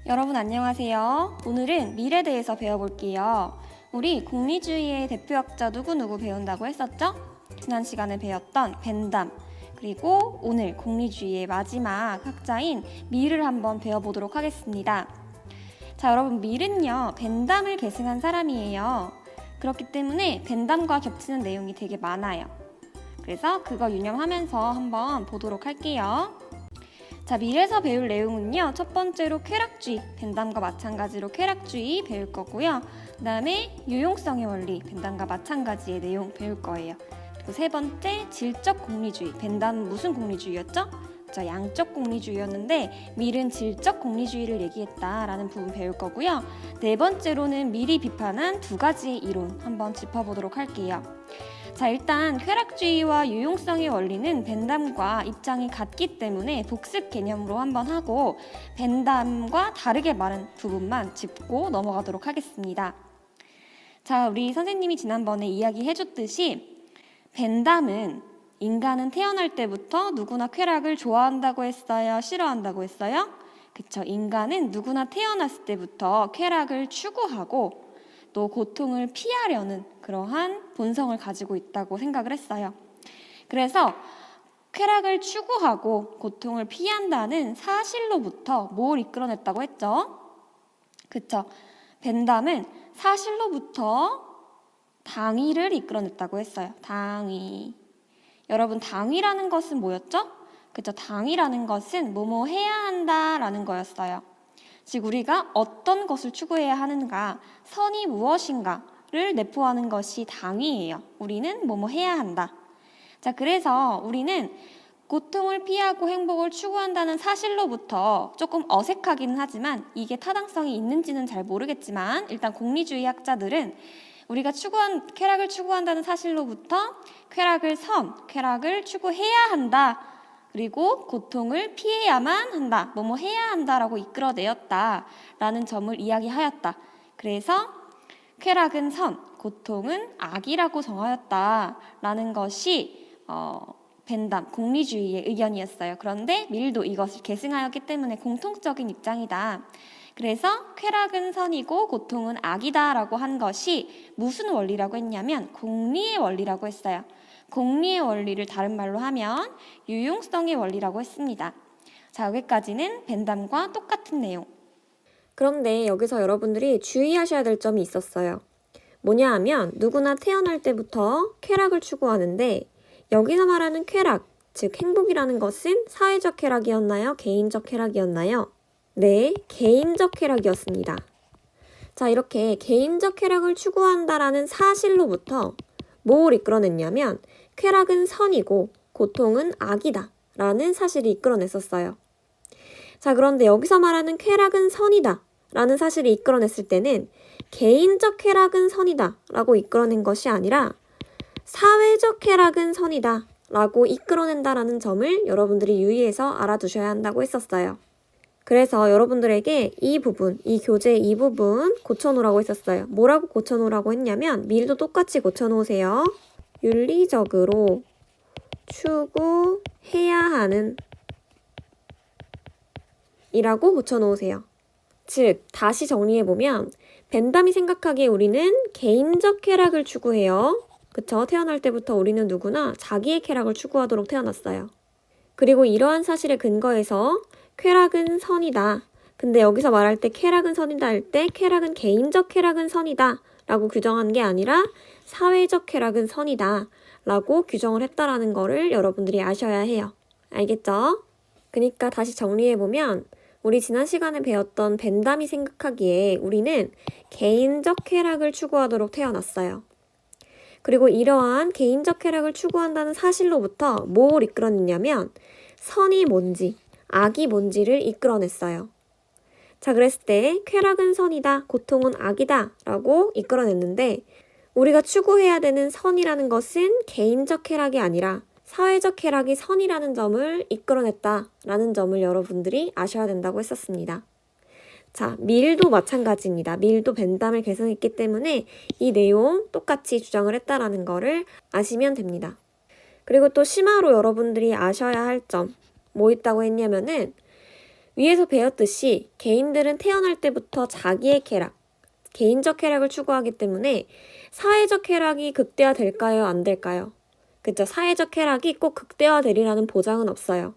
여러분 안녕하세요. 오늘은 밀에 대해서 배워볼게요. 우리 공리주의의 대표학자 누구누구 배운다고 했었죠? 지난 시간에 배웠던 벤담, 그리고 오늘 공리주의의 마지막 학자인 밀을 한번 배워보도록 하겠습니다. 자, 여러분 밀은요, 벤담을 계승한 사람이에요. 그렇기 때문에 벤담과 겹치는 내용이 되게 많아요. 그래서 그거 유념하면서 한번 보도록 할게요. 자, 밀에서 배울 내용은요, 첫 번째로 쾌락주의, 벤담과 마찬가지로 쾌락주의 배울 거고요. 그 다음에 유용성의 원리, 벤담과 마찬가지의 내용 배울 거예요. 그리고 세 번째, 질적 공리주의, 벤담은 무슨 공리주의였죠? 양적 공리주의였는데 밀은 질적 공리주의를 얘기했다라는 부분 배울 거고요. 네 번째로는 밀이 비판한 두 가지의 이론 한번 짚어보도록 할게요. 자, 일단 쾌락주의와 유용성의 원리는 벤담과 입장이 같기 때문에 복습 개념으로 한번 하고 벤담과 다르게 말한 부분만 짚고 넘어가도록 하겠습니다. 자, 우리 선생님이 지난번에 이야기해줬듯이 벤담은 인간은 태어날 때부터 누구나 쾌락을 좋아한다고 했어요? 싫어한다고 했어요? 그쵸, 인간은 누구나 태어났을 때부터 쾌락을 추구하고 또 고통을 피하려는 그러한 본성을 가지고 있다고 생각을 했어요. 그래서 쾌락을 추구하고 고통을 피한다는 사실로부터 뭘 이끌어냈다고 했죠? 그쵸? 벤담은 사실로부터 당위를 이끌어냈다고 했어요. 당위. 여러분, 당위라는 것은 뭐였죠? 그쵸? 당위라는 것은 뭐뭐 해야 한다라는 거였어요. 즉 우리가 어떤 것을 추구해야 하는가, 선이 무엇인가를 내포하는 것이 당위예요. 우리는 뭐뭐 해야 한다. 자, 그래서 우리는 고통을 피하고 행복을 추구한다는 사실로부터 조금 어색하기는 하지만 이게 타당성이 있는지는 잘 모르겠지만 일단 공리주의 학자들은 우리가 쾌락을 추구한다는 사실로부터 쾌락을 추구해야 한다. 그리고 고통을 피해야만 한다, 뭐뭐 해야 한다라고 이끌어내었다라는 점을 이야기하였다. 그래서 쾌락은 선, 고통은 악이라고 정하였다라는 것이 벤담, 공리주의의 의견이었어요. 그런데 밀도 이것을 계승하였기 때문에 공통적인 입장이다. 그래서 쾌락은 선이고 고통은 악이다라고 한 것이 무슨 원리라고 했냐면 공리의 원리라고 했어요. 공리의 원리를 다른 말로 하면 유용성의 원리라고 했습니다. 자, 여기까지는 벤담과 똑같은 내용. 그런데 여기서 여러분들이 주의하셔야 될 점이 있었어요. 뭐냐 하면 누구나 태어날 때부터 쾌락을 추구하는데 여기서 말하는 쾌락, 즉 행복이라는 것은 사회적 쾌락이었나요? 개인적 쾌락이었나요? 네, 개인적 쾌락이었습니다. 자, 이렇게 개인적 쾌락을 추구한다라는 사실로부터 뭘 이끌어냈냐면 쾌락은 선이고 고통은 악이다 라는 사실이 이끌어냈었어요. 자, 그런데 여기서 말하는 쾌락은 선이다 라는 사실이 이끌어냈을 때는 개인적 쾌락은 선이다 라고 이끌어낸 것이 아니라 사회적 쾌락은 선이다 라고 이끌어낸다라는 점을 여러분들이 유의해서 알아두셔야 한다고 했었어요. 그래서 여러분들에게 이 부분, 이 교재 이 부분 고쳐놓으라고 했었어요. 뭐라고 고쳐놓으라고 했냐면 밀도 똑같이 고쳐놓으세요. 윤리적으로 추구해야 하는 이라고 고쳐놓으세요. 즉, 다시 정리해보면 벤담이 생각하기에 우리는 개인적 쾌락을 추구해요. 그쵸? 태어날 때부터 우리는 누구나 자기의 쾌락을 추구하도록 태어났어요. 그리고 이러한 사실에 근거해서 쾌락은 선이다. 근데 여기서 말할 때 쾌락은 선이다 할 때 쾌락은 개인적 쾌락은 선이다 라고 규정한 게 아니라 사회적 쾌락은 선이다 라고 규정을 했다라는 거를 여러분들이 아셔야 해요. 알겠죠? 그러니까 다시 정리해보면 우리 지난 시간에 배웠던 벤담이 생각하기에 우리는 개인적 쾌락을 추구하도록 태어났어요. 그리고 이러한 개인적 쾌락을 추구한다는 사실로부터 뭘 이끌어냈냐면 선이 뭔지, 악이 뭔지를 이끌어냈어요. 자, 그랬을 때 쾌락은 선이다, 고통은 악이다 라고 이끌어냈는데 우리가 추구해야 되는 선이라는 것은 개인적 쾌락이 아니라 사회적 쾌락이 선이라는 점을 이끌어냈다라는 점을 여러분들이 아셔야 된다고 했었습니다. 자, 밀도 마찬가지입니다. 밀도 벤담을 계승했기 때문에 이 내용 똑같이 주장을 했다라는 거를 아시면 됩니다. 그리고 또 심화로 여러분들이 아셔야 할 점 뭐 있다고 했냐면은 위에서 배웠듯이 개인들은 태어날 때부터 자기의 쾌락, 개인적 쾌락을 추구하기 때문에 사회적 쾌락이 극대화될까요? 안 될까요? 그쵸? 사회적 쾌락이 꼭 극대화되리라는 보장은 없어요.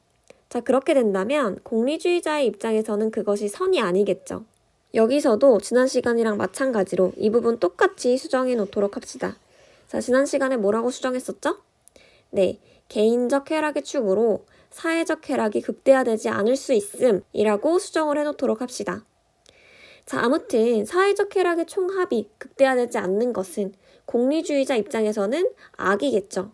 자, 그렇게 된다면 공리주의자의 입장에서는 그것이 선이 아니겠죠. 여기서도 지난 시간이랑 마찬가지로 이 부분 똑같이 수정해 놓도록 합시다. 자, 지난 시간에 뭐라고 수정했었죠? 네, 개인적 쾌락의 축으로 사회적 쾌락이 극대화되지 않을 수 있음이라고 수정을 해놓도록 합시다. 자, 아무튼 사회적 쾌락의 총합이 극대화되지 않는 것은 공리주의자 입장에서는 악이겠죠.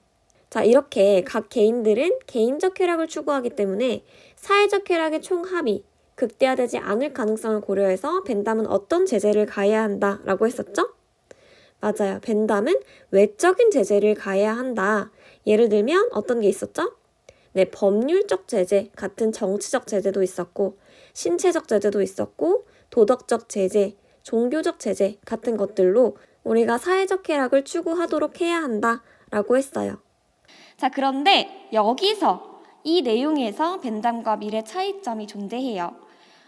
자, 이렇게 각 개인들은 개인적 쾌락을 추구하기 때문에 사회적 쾌락의 총합이 극대화되지 않을 가능성을 고려해서 벤담은 어떤 제재를 가해야 한다라고 했었죠? 맞아요. 벤담은 외적인 제재를 가해야 한다. 예를 들면 어떤 게 있었죠? 네, 법률적 제재 같은 정치적 제재도 있었고 신체적 제재도 있었고 도덕적 제재, 종교적 제재 같은 것들로 우리가 사회적 쾌락을 추구하도록 해야 한다라고 했어요. 자, 그런데 여기서 이 내용에서 벤담과 밀의 차이점이 존재해요.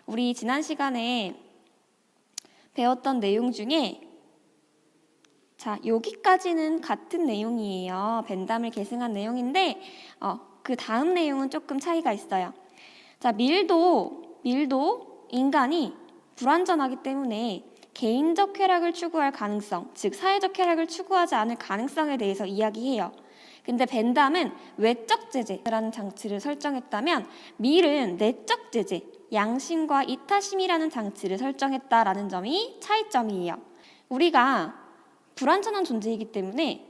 우리 지난 시간에 배웠던 내용 중에 자, 여기까지는 같은 내용이에요. 벤담을 계승한 내용인데 그 다음 내용은 조금 차이가 있어요. 자, 밀도 인간이 불완전하기 때문에 개인적 쾌락을 추구할 가능성, 즉 사회적 쾌락을 추구하지 않을 가능성에 대해서 이야기해요. 근데 벤담은 외적 제재라는 장치를 설정했다면 밀은 내적 제재, 양심과 이타심이라는 장치를 설정했다라는 점이 차이점이에요. 우리가 불완전한 존재이기 때문에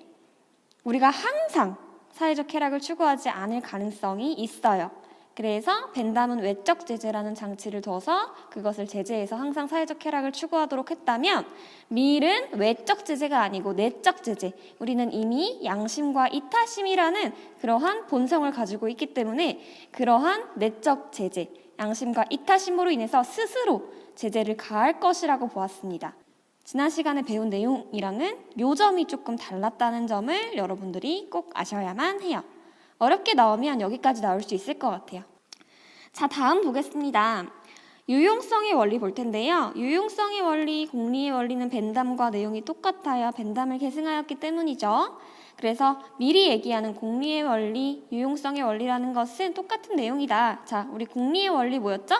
우리가 항상 사회적 쾌락을 추구하지 않을 가능성이 있어요. 그래서 벤담은 외적 제재라는 장치를 둬서 그것을 제재해서 항상 사회적 쾌락을 추구하도록 했다면 밀은 외적 제재가 아니고 내적 제재, 우리는 이미 양심과 이타심이라는 그러한 본성을 가지고 있기 때문에 그러한 내적 제재, 양심과 이타심으로 인해서 스스로 제재를 가할 것이라고 보았습니다. 지난 시간에 배운 내용이랑은 요 점이 조금 달랐다는 점을 여러분들이 꼭 아셔야만 해요. 어렵게 나오면 여기까지 나올 수 있을 것 같아요. 자, 다음 보겠습니다. 유용성의 원리 볼 텐데요. 유용성의 원리, 공리의 원리는 벤담과 내용이 똑같아요. 벤담을 계승하였기 때문이죠. 그래서 미리 얘기하는 공리의 원리, 유용성의 원리라는 것은 똑같은 내용이다. 자, 우리 공리의 원리 뭐였죠?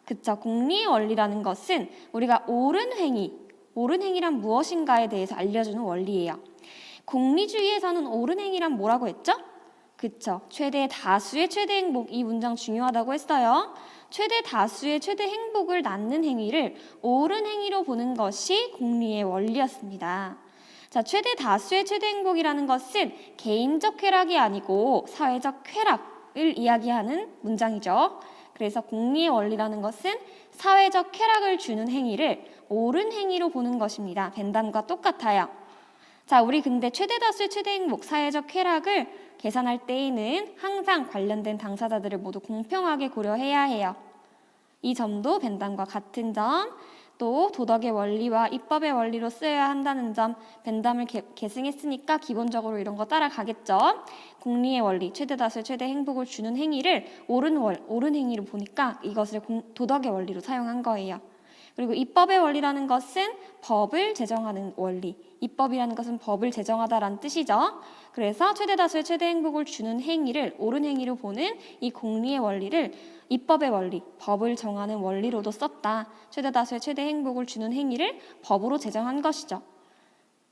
그쵸, 공리의 원리라는 것은 우리가 옳은 행위란 무엇인가에 대해서 알려주는 원리예요. 공리주의에서는 옳은 행위란 뭐라고 했죠? 그쵸, 최대 다수의 최대 행복, 이 문장 중요하다고 했어요. 최대 다수의 최대 행복을 낳는 행위를 옳은 행위로 보는 것이 공리의 원리였습니다. 자, 최대 다수의 최대 행복이라는 것은 개인적 쾌락이 아니고 사회적 쾌락을 이야기하는 문장이죠. 그래서 공리의 원리라는 것은 사회적 쾌락을 주는 행위를 옳은 행위로 보는 것입니다. 벤담과 똑같아요. 자, 우리 근데 최대 다수의 최대 행복, 사회적 쾌락을 계산할 때에는 항상 관련된 당사자들을 모두 공평하게 고려해야 해요. 이 점도 벤담과 같은 점, 또 도덕의 원리와 입법의 원리로 쓰여야 한다는 점, 벤담을 계승했으니까 기본적으로 이런 거 따라가겠죠. 공리의 원리, 최대 다수의 최대 행복을 주는 행위를 옳은 행위로 보니까 이것을 도덕의 원리로 사용한 거예요. 그리고 입법의 원리라는 것은 법을 제정하는 원리, 입법이라는 것은 법을 제정하다라는 뜻이죠. 그래서 최대 다수의 최대 행복을 주는 행위를 옳은 행위로 보는 이 공리의 원리를 입법의 원리, 법을 정하는 원리로도 썼다. 최대 다수의 최대 행복을 주는 행위를 법으로 제정한 것이죠.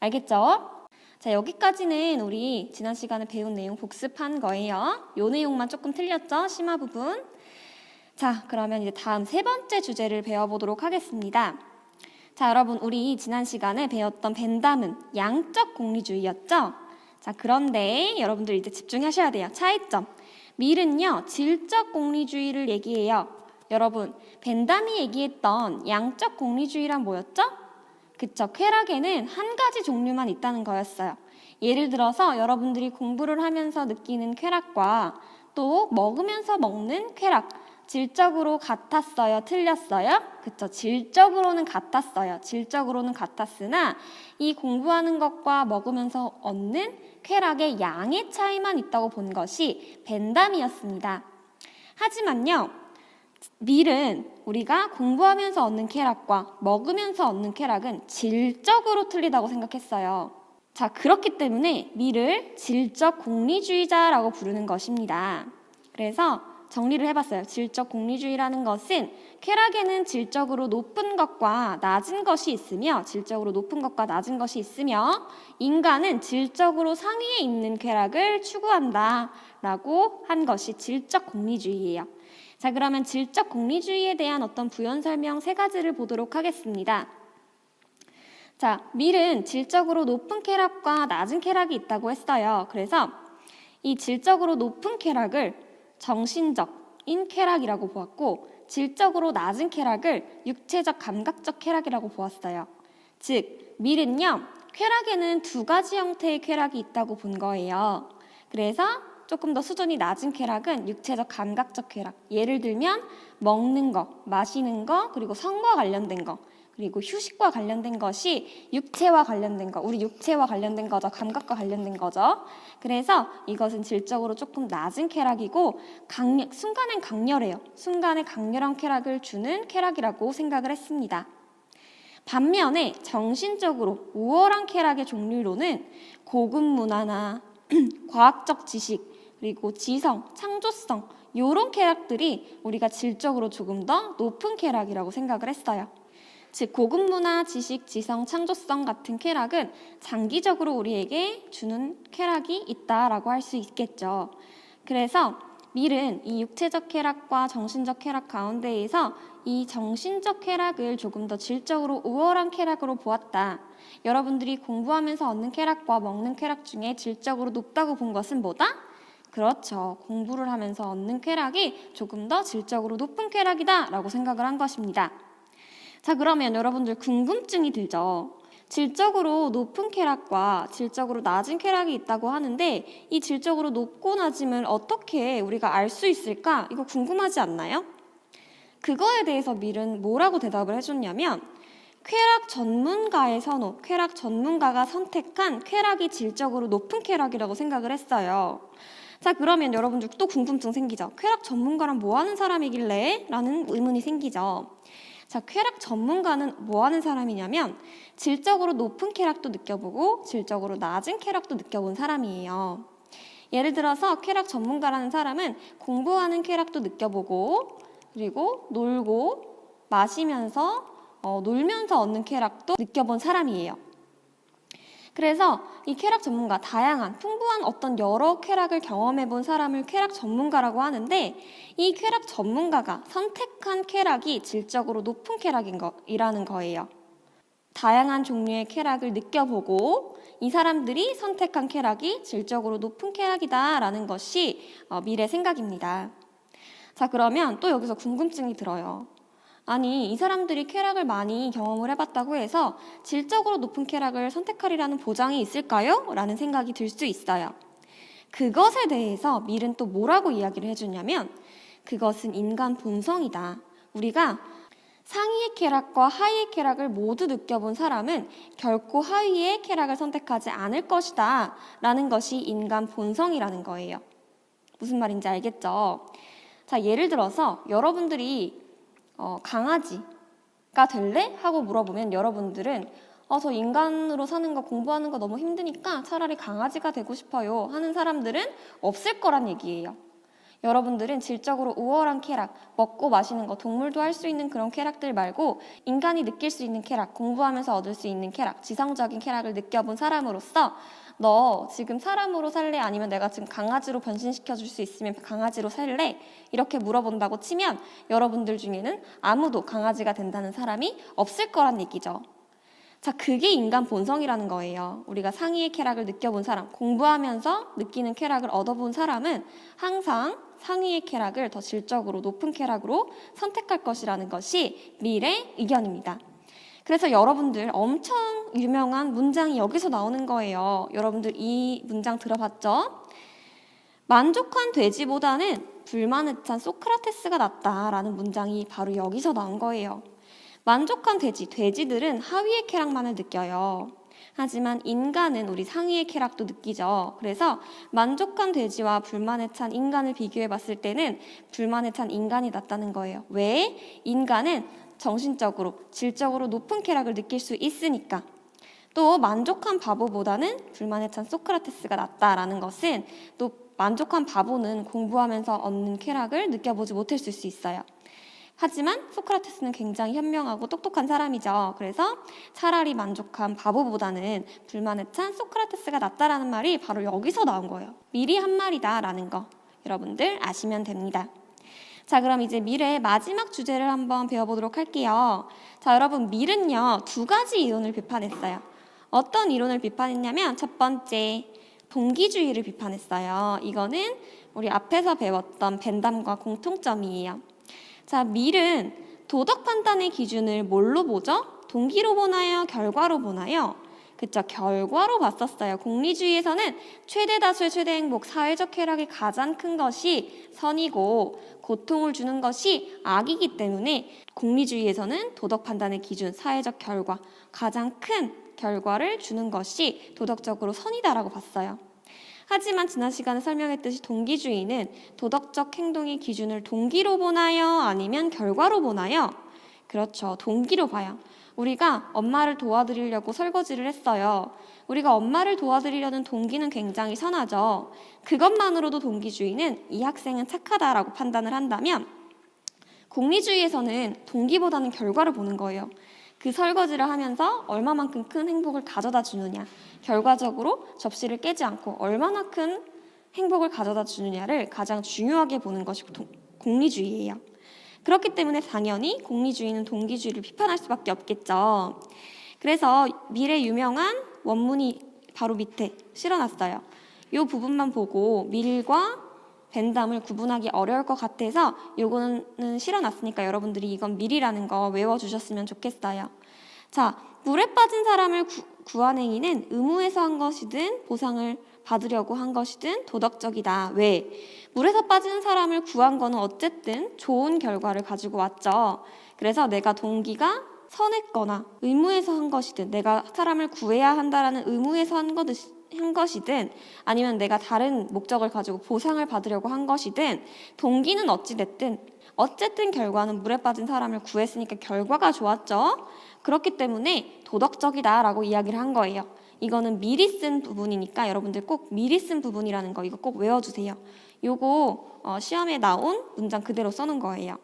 알겠죠? 자, 여기까지는 우리 지난 시간에 배운 내용 복습한 거예요. 요 내용만 조금 틀렸죠? 심화 부분. 자, 그러면 이제 다음 세 번째 주제를 배워보도록 하겠습니다. 자, 여러분, 우리 지난 시간에 배웠던 벤담은 양적 공리주의였죠? 자, 그런데 여러분들 이제 집중하셔야 돼요. 차이점. 밀은요, 질적 공리주의를 얘기해요. 여러분, 벤담이 얘기했던 양적 공리주의란 뭐였죠? 그쵸, 쾌락에는 한 가지 종류만 있다는 거였어요. 예를 들어서 여러분들이 공부를 하면서 느끼는 쾌락과 또 먹으면서 먹는 쾌락, 질적으로 같았어요? 틀렸어요? 그쵸, 질적으로는 같았어요. 질적으로는 같았으나 이 공부하는 것과 먹으면서 얻는 쾌락의 양의 차이만 있다고 본 것이 벤담이었습니다. 하지만요, 밀은 우리가 공부하면서 얻는 쾌락과 먹으면서 얻는 쾌락은 질적으로 틀리다고 생각했어요. 자, 그렇기 때문에 밀을 질적 공리주의자라고 부르는 것입니다. 그래서 정리를 해봤어요. 질적 공리주의라는 것은 쾌락에는 질적으로 높은 것과 낮은 것이 있으며 인간은 질적으로 상위에 있는 쾌락을 추구한다라고 한 것이 질적 공리주의예요. 자, 그러면 질적 공리주의에 대한 어떤 부연 설명 3가지를 보도록 하겠습니다. 자, 밀은 질적으로 높은 쾌락과 낮은 쾌락이 있다고 했어요. 그래서 이 질적으로 높은 쾌락을 정신적인 쾌락이라고 보았고, 질적으로 낮은 쾌락을 육체적 감각적 쾌락이라고 보았어요. 즉, 밀은요, 쾌락에는 2가지 형태의 쾌락이 있다고 본 거예요. 그래서 조금 더 수준이 낮은 쾌락은 육체적 감각적 쾌락. 예를 들면 먹는 거, 마시는 거, 그리고 성과 관련된 거, 그리고 휴식과 관련된 것이 육체와 관련된 거, 우리 육체와 관련된 거죠. 감각과 관련된 거죠. 그래서 이것은 질적으로 조금 낮은 쾌락이고 순간엔 강렬해요. 순간에 강렬한 쾌락을 주는 쾌락이라고 생각을 했습니다. 반면에 정신적으로 우월한 쾌락의 종류로는 고급 문화나 과학적 지식, 그리고 지성, 창조성 이런 쾌락들이 우리가 질적으로 조금 더 높은 쾌락이라고 생각을 했어요. 즉 고급 문화, 지식, 지성, 창조성 같은 쾌락은 장기적으로 우리에게 주는 쾌락이 있다라고 할 수 있겠죠. 그래서 밀은 이 육체적 쾌락과 정신적 쾌락 가운데에서 이 정신적 쾌락을 조금 더 질적으로 우월한 쾌락으로 보았다. 여러분들이 공부하면서 얻는 쾌락과 먹는 쾌락 중에 질적으로 높다고 본 것은 뭐다? 그렇죠. 공부를 하면서 얻는 쾌락이 조금 더 질적으로 높은 쾌락이다 라고 생각을 한 것입니다. 자, 그러면 여러분들 궁금증이 들죠. 질적으로 높은 쾌락과 질적으로 낮은 쾌락이 있다고 하는데 이 질적으로 높고 낮음을 어떻게 우리가 알 수 있을까? 이거 궁금하지 않나요? 그거에 대해서 밀은 뭐라고 대답을 해줬냐면 쾌락 전문가의 선호, 쾌락 전문가가 선택한 쾌락이 질적으로 높은 쾌락이라고 생각을 했어요. 자, 그러면 여러분들 또 궁금증 생기죠. 쾌락 전문가란 뭐 하는 사람이길래? 라는 의문이 생기죠. 자, 쾌락 전문가는 뭐 하는 사람이냐면 질적으로 높은 쾌락도 느껴보고 질적으로 낮은 쾌락도 느껴본 사람이에요. 예를 들어서 쾌락 전문가라는 사람은 공부하는 쾌락도 느껴보고 그리고 놀고 마시면서 놀면서 얻는 쾌락도 느껴본 사람이에요. 그래서 이 쾌락 전문가, 다양한 풍부한 어떤 여러 쾌락을 경험해 본 사람을 쾌락 전문가라고 하는데 이 쾌락 전문가가 선택한 쾌락이 질적으로 높은 쾌락이라는 거예요. 다양한 종류의 쾌락을 느껴보고 이 사람들이 선택한 쾌락이 질적으로 높은 쾌락이다라는 것이 밀의 생각입니다. 자, 그러면 또 여기서 궁금증이 들어요. 아니, 이 사람들이 쾌락을 많이 경험을 해봤다고 해서 질적으로 높은 쾌락을 선택하리라는 보장이 있을까요? 라는 생각이 들 수 있어요. 그것에 대해서 밀은 또 뭐라고 이야기를 해주냐면 그것은 인간 본성이다. 우리가 상위의 쾌락과 하위의 쾌락을 모두 느껴본 사람은 결코 하위의 쾌락을 선택하지 않을 것이다 라는 것이 인간 본성이라는 거예요. 무슨 말인지 알겠죠? 자, 예를 들어서 여러분들이 강아지가 될래? 하고 물어보면 여러분들은 저 인간으로 사는 거 공부하는 거 너무 힘드니까 차라리 강아지가 되고 싶어요 하는 사람들은 없을 거란 얘기예요. 여러분들은 질적으로 우월한 쾌락, 먹고 마시는 거, 동물도 할 수 있는 그런 쾌락들 말고 인간이 느낄 수 있는 쾌락, 공부하면서 얻을 수 있는 쾌락, 지성적인 쾌락을 느껴본 사람으로서 너 지금 사람으로 살래? 아니면 내가 지금 강아지로 변신시켜줄 수 있으면 강아지로 살래? 이렇게 물어본다고 치면 여러분들 중에는 아무도 강아지가 된다는 사람이 없을 거란 얘기죠. 자, 그게 인간 본성이라는 거예요. 우리가 상위의 쾌락을 느껴본 사람, 공부하면서 느끼는 쾌락을 얻어본 사람은 항상 상위의 쾌락을 더 질적으로 높은 쾌락으로 선택할 것이라는 것이 밀의 의견입니다. 그래서 여러분들 엄청 유명한 문장이 여기서 나오는 거예요. 여러분들 이 문장 들어봤죠? 만족한 돼지보다는 불만을 찬 소크라테스가 낫다라는 문장이 바로 여기서 나온 거예요. 만족한 돼지들은 하위의 쾌락만을 느껴요. 하지만 인간은 우리 상위의 쾌락도 느끼죠. 그래서 만족한 돼지와 불만에 찬 인간을 비교해 봤을 때는 불만에 찬 인간이 낫다는 거예요. 왜? 인간은 정신적으로, 질적으로 높은 쾌락을 느낄 수 있으니까. 또 만족한 바보보다는 불만에 찬 소크라테스가 낫다라는 것은 또 만족한 바보는 공부하면서 얻는 쾌락을 느껴보지 못했을 수 있어요. 하지만 소크라테스는 굉장히 현명하고 똑똑한 사람이죠. 그래서 차라리 만족한 바보보다는 불만에 찬 소크라테스가 낫다라는 말이 바로 여기서 나온 거예요. 밀이 한 말이다라는 거 여러분들 아시면 됩니다. 자, 그럼 이제 밀의 마지막 주제를 한번 배워보도록 할게요. 자, 여러분, 밀은요 2가지 이론을 비판했어요. 어떤 이론을 비판했냐면 첫 번째, 동기주의를 비판했어요. 이거는 우리 앞에서 배웠던 벤담과 공통점이에요. 자, 밀은 도덕 판단의 기준을 뭘로 보죠? 동기로 보나요? 결과로 보나요? 그쵸, 결과로 봤었어요. 공리주의에서는 최대 다수의 최대 행복, 사회적 쾌락이 가장 큰 것이 선이고 고통을 주는 것이 악이기 때문에 공리주의에서는 도덕 판단의 기준, 사회적 결과, 가장 큰 결과를 주는 것이 도덕적으로 선이다라고 봤어요. 하지만 지난 시간에 설명했듯이 동기주의는 도덕적 행동의 기준을 동기로 보나요? 아니면 결과로 보나요? 그렇죠. 동기로 봐요. 우리가 엄마를 도와드리려고 설거지를 했어요. 우리가 엄마를 도와드리려는 동기는 굉장히 선하죠. 그것만으로도 동기주의는 이 학생은 착하다라고 판단을 한다면 공리주의에서는 동기보다는 결과를 보는 거예요. 그 설거지를 하면서 얼마만큼 큰 행복을 가져다 주느냐, 결과적으로 접시를 깨지 않고 얼마나 큰 행복을 가져다 주느냐를 가장 중요하게 보는 것이 공리주의예요. 그렇기 때문에 당연히 공리주의는 동기주의를 비판할 수밖에 없겠죠. 그래서 밀의 유명한 원문이 바로 밑에 실어놨어요. 이 부분만 보고 밀과 벤담을 구분하기 어려울 것 같아서 요거는 실어놨으니까 여러분들이 이건 밀이라는 거 외워주셨으면 좋겠어요. 자, 물에 빠진 사람을 구한 행위는 의무에서 한 것이든 보상을 받으려고 한 것이든 도덕적이다. 왜? 물에서 빠진 사람을 구한 거는 어쨌든 좋은 결과를 가지고 왔죠. 그래서 내가 동기가 선했거나 의무에서 한 것이든 내가 사람을 구해야 한다라는 의무에서 한 것이든 아니면 내가 다른 목적을 가지고 보상을 받으려고 한 것이든 동기는 어찌됐든 어쨌든 결과는 물에 빠진 사람을 구했으니까 결과가 좋았죠. 그렇기 때문에 도덕적이다라고 이야기를 한 거예요. 이거는 미리 쓴 부분이니까 여러분들 꼭 미리 쓴 부분이라는 거 이거 꼭 외워주세요. 요거 시험에 나온 문장 그대로 써놓은 거예요.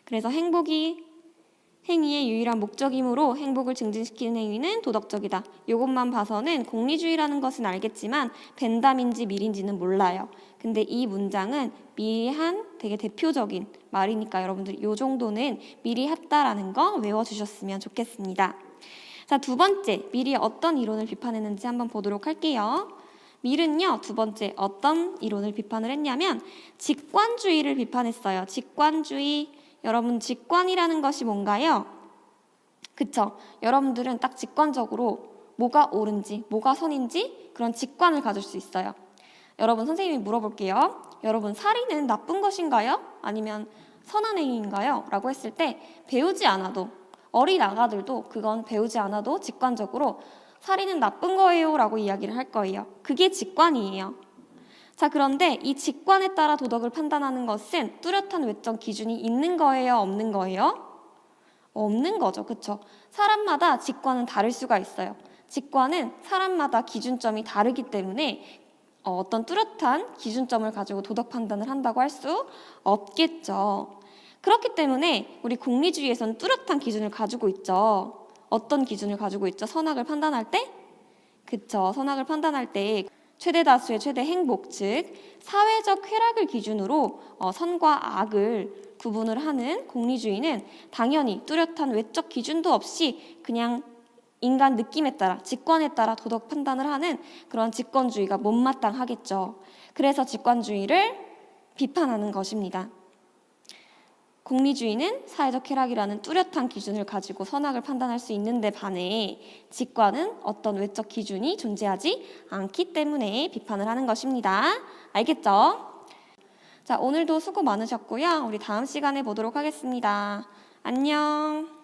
그래서 행위의 유일한 목적이므로 행복을 증진시키는 행위는 도덕적이다. 이것만 봐서는 공리주의라는 것은 알겠지만 벤담인지 밀인지는 몰라요. 근데 이 문장은 밀이 한 되게 대표적인 말이니까 여러분들 이 정도는 미리 했다라는 거 외워주셨으면 좋겠습니다. 자, 2번째, 밀이 어떤 이론을 비판했는지 한번 보도록 할게요. 밀은요, 2번째 어떤 이론을 비판을 했냐면 직관주의를 비판했어요. 직관주의. 여러분, 직관이라는 것이 뭔가요? 그쵸? 여러분들은 딱 직관적으로 뭐가 옳은지, 뭐가 선인지 그런 직관을 가질 수 있어요. 여러분, 선생님이 물어볼게요. 여러분, 살인은 나쁜 것인가요? 아니면 선한 행위인가요? 라고 했을 때 배우지 않아도, 어린 아가들도 그건 배우지 않아도 직관적으로 살인은 나쁜 거예요 라고 이야기를 할 거예요. 그게 직관이에요. 자, 그런데 이 직관에 따라 도덕을 판단하는 것은 뚜렷한 외적 기준이 있는 거예요? 없는 거예요? 없는 거죠. 그쵸? 사람마다 직관은 다를 수가 있어요. 직관은 사람마다 기준점이 다르기 때문에 어떤 뚜렷한 기준점을 가지고 도덕 판단을 한다고 할 수 없겠죠. 그렇기 때문에 우리 공리주의에서는 뚜렷한 기준을 가지고 있죠. 어떤 기준을 가지고 있죠? 선악을 판단할 때? 그쵸. 선악을 판단할 때 최대 다수의 최대 행복, 즉 사회적 쾌락을 기준으로 선과 악을 구분을 하는 공리주의는 당연히 뚜렷한 외적 기준도 없이 그냥 인간 느낌에 따라, 직관에 따라 도덕 판단을 하는 그런 직관주의가 못마땅하겠죠. 그래서 직관주의를 비판하는 것입니다. 공리주의는 사회적 쾌락이라는 뚜렷한 기준을 가지고 선악을 판단할 수 있는데 반해 직관은 어떤 외적 기준이 존재하지 않기 때문에 비판을 하는 것입니다. 알겠죠? 자, 오늘도 수고 많으셨고요. 우리 다음 시간에 보도록 하겠습니다. 안녕.